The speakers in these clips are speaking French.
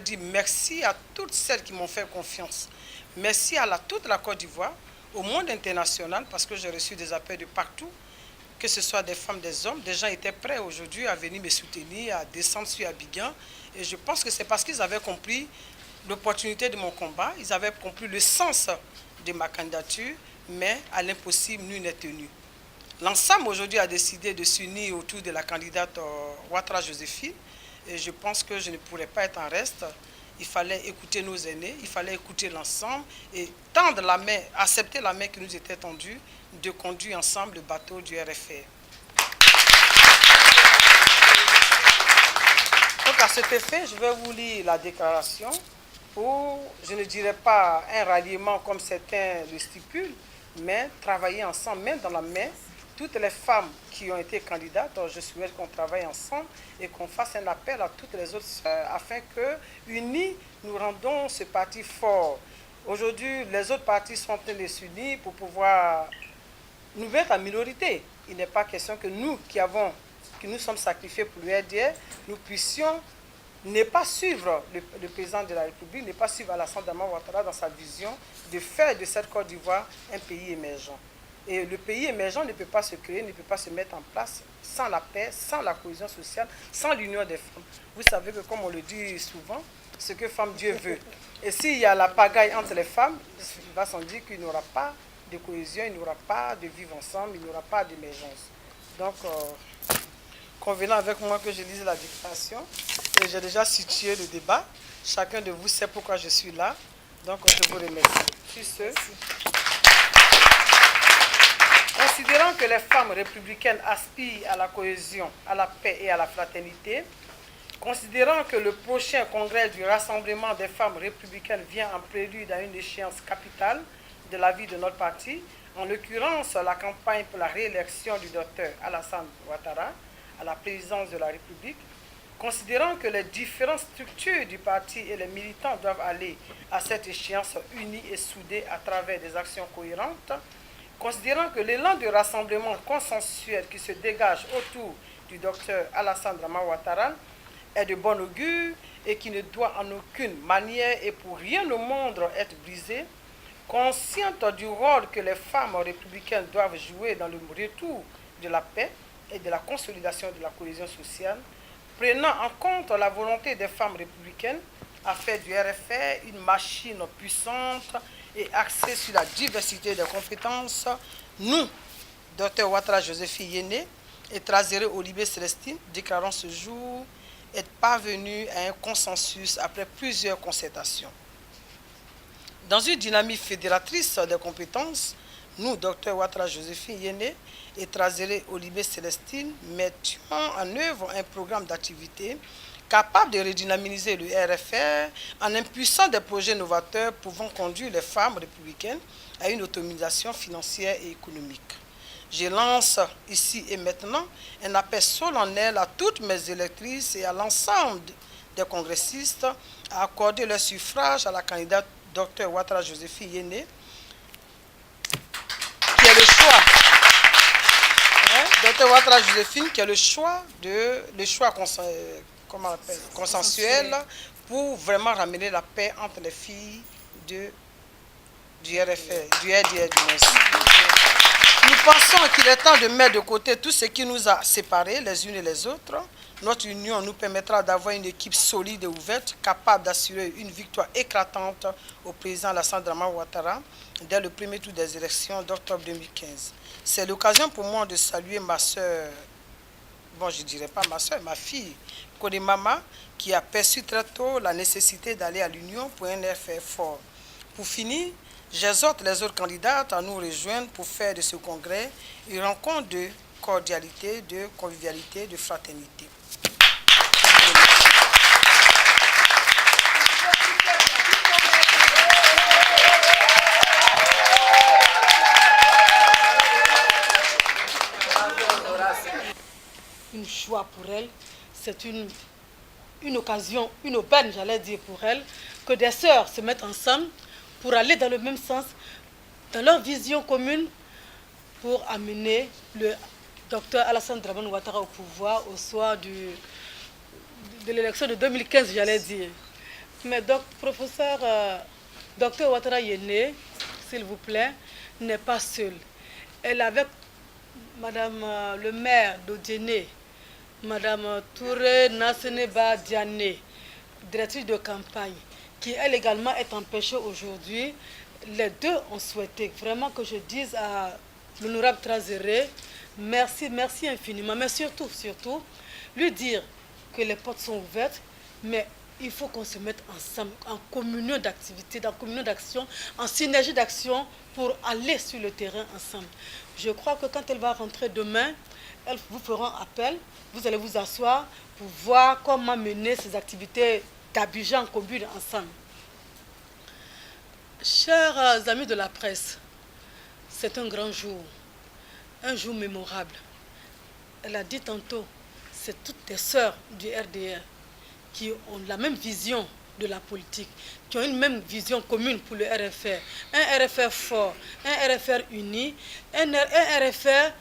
dire merci à toutes celles qui m'ont fait confiance. Merci à toute la Côte d'Ivoire, au monde international, parce que j'ai reçu des appels de partout, que ce soit des femmes, des hommes. Des gens étaient prêts aujourd'hui à venir me soutenir, à descendre sur Abidjan. Et je pense que c'est parce qu'ils avaient compris l'opportunité de mon combat, ils avaient compris le sens de ma candidature, mais à l'impossible, nul n'est tenu. L'ensemble aujourd'hui a décidé de s'unir autour de la candidate Ouattara Joséphine. Et je pense que je ne pourrais pas être en reste. Il fallait écouter nos aînés, il fallait écouter l'ensemble et tendre la main, accepter la main qui nous était tendue, de conduire ensemble le bateau du RFR. Donc à cet effet, je vais vous lire la déclaration pour, je ne dirais pas un ralliement comme certains le stipulent, mais travailler ensemble, main dans la main. Toutes les femmes qui ont été candidates, je souhaite qu'on travaille ensemble et qu'on fasse un appel à toutes les autres sœurs afin que, unis, nous rendons ce parti fort. Aujourd'hui, les autres partis sont en train de s'unir pour pouvoir nous mettre en minorité. Il n'est pas question que nous qui nous sommes sacrifiés pour le RDR, nous puissions ne pas suivre le président de la République, ne pas suivre Alassane Dramane Ouattara dans sa vision de faire de cette Côte d'Ivoire un pays émergent. Et le pays émergent ne peut pas se créer, ne peut pas se mettre en place sans la paix, sans la cohésion sociale, sans l'union des femmes. Vous savez que, comme on le dit souvent, ce que femme Dieu veut. Et s'il y a la pagaille entre les femmes, il va sans dire qu'il n'y aura pas de cohésion, il n'y aura pas de vivre ensemble, il n'y aura pas d'émergence. Donc, convenant avec moi que je lise la déclaration, et j'ai déjà situé le débat. Chacun de vous sait pourquoi je suis là. Donc, je vous remercie. Sur ce, considérant que les femmes républicaines aspirent à la cohésion, à la paix et à la fraternité, considérant que le prochain congrès du Rassemblement des femmes républicaines vient en prélude à une échéance capitale de la vie de notre parti, en l'occurrence la campagne pour la réélection du docteur Alassane Ouattara à la présidence de la République, considérant que les différentes structures du parti et les militants doivent aller à cette échéance unis et soudés à travers des actions cohérentes, considérant que l'élan de rassemblement consensuel qui se dégage autour du docteur Alassane Dramane Ouattara est de bon augure et qui ne doit en aucune manière et pour rien au monde être brisé, consciente du rôle que les femmes républicaines doivent jouer dans le retour de la paix et de la consolidation de la cohésion sociale, prenant en compte la volonté des femmes républicaines à faire du RFR une machine puissante et axée sur la diversité des compétences, nous, Dr Ouattara Joséphine Yéné et Trazéré Olibé Célestine, déclarons ce jour être parvenus à un consensus après plusieurs concertations. Dans une dynamique fédératrice des compétences, nous, Dr Ouattara Joséphine Yéné et Trazéré Olibé Célestine, mettions en œuvre un programme d'activité capable de redynamiser le RFR en impulsant des projets novateurs pouvant conduire les femmes républicaines à une autonomisation financière et économique. Je lance ici et maintenant un appel solennel à toutes mes électrices et à l'ensemble des congressistes à accorder leur suffrage à la candidate Dr Ouattara Joséphine Yéné, qui est le choix. Dr Ouattara Joséphine, qui est le choix consensuel pour vraiment ramener la paix entre les filles du RFR, du RDR du Nord. Nous pensons qu'il est temps de mettre de côté tout ce qui nous a séparés les unes et les autres. Notre union nous permettra d'avoir une équipe solide et ouverte, capable d'assurer une victoire éclatante au président Alassane Dramane Ouattara dès le premier tour des élections d'octobre 2015. C'est l'occasion pour moi de saluer ma soeur, bon je ne dirais pas ma soeur, ma fille, Kodé Mama, qui a perçu très tôt la nécessité d'aller à l'union pour un RFR fort. Pour finir, j'exhorte les autres candidates à nous rejoindre pour faire de ce congrès une rencontre de cordialité, de convivialité, de fraternité. Une joie pour elle, c'est une occasion, une aubaine, j'allais dire pour elle, que des sœurs se mettent ensemble pour aller dans le même sens, dans leur vision commune, pour amener le docteur Alassane Dramane Ouattara au pouvoir au soir de l'élection de 2015, j'allais dire. Mais professeur Dr Ouattara Yéné, s'il vous plaît, n'est pas seul. Elle avec Madame le maire d'Odjené, Madame Touré Nasseneba Diané, directrice de campagne, qui elle également est empêchée aujourd'hui. Les deux ont souhaité vraiment que je dise à l'honorable Trazéré, merci, merci infiniment, mais surtout, lui dire que les portes sont ouvertes, mais il faut qu'on se mette ensemble, en communion d'activité, en communion d'action, en synergie d'action pour aller sur le terrain ensemble. Je crois que quand elle va rentrer demain, elles vous feront appel, vous allez vous asseoir pour voir comment mener ces activités d'Abidjan commune ensemble. Chers amis de la presse, c'est un grand jour, un jour mémorable. Elle a dit tantôt, c'est toutes les sœurs du RDR qui ont la même vision de la politique, qui ont une même vision commune pour le RFR. Un RFR fort, un RFR uni, un RFR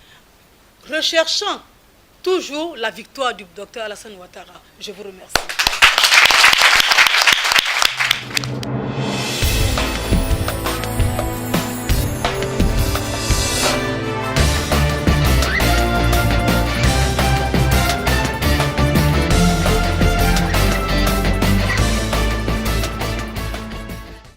recherchant toujours la victoire du docteur Alassane Ouattara. Je vous remercie.